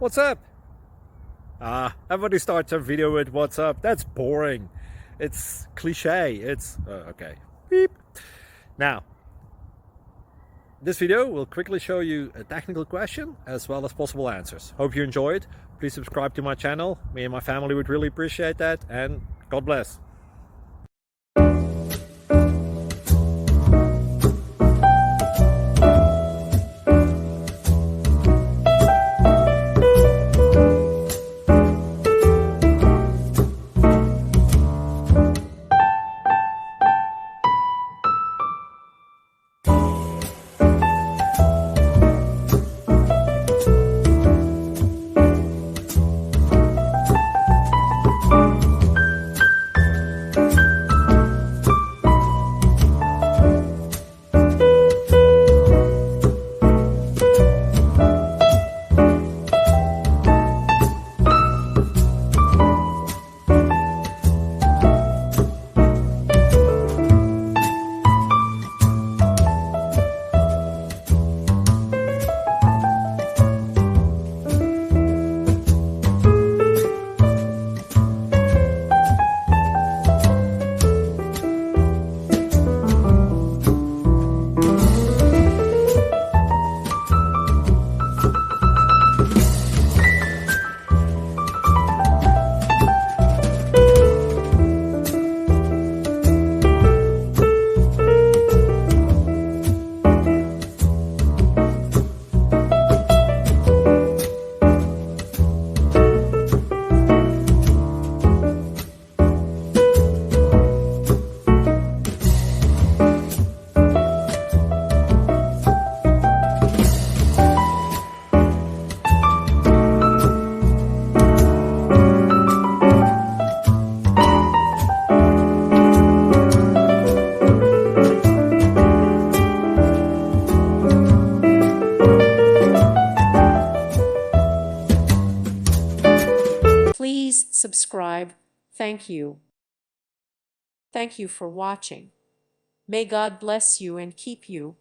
what's up? Everybody starts a video with what's up. That's boring. It's cliche. It's okay. Beep. Now, this video will quickly show you a technical question as well as possible answers. Hope you enjoyed. Please subscribe to my channel. Me and my family would really appreciate that, and God bless. Please subscribe. Thank you. Thank you for watching. May God bless you and keep you.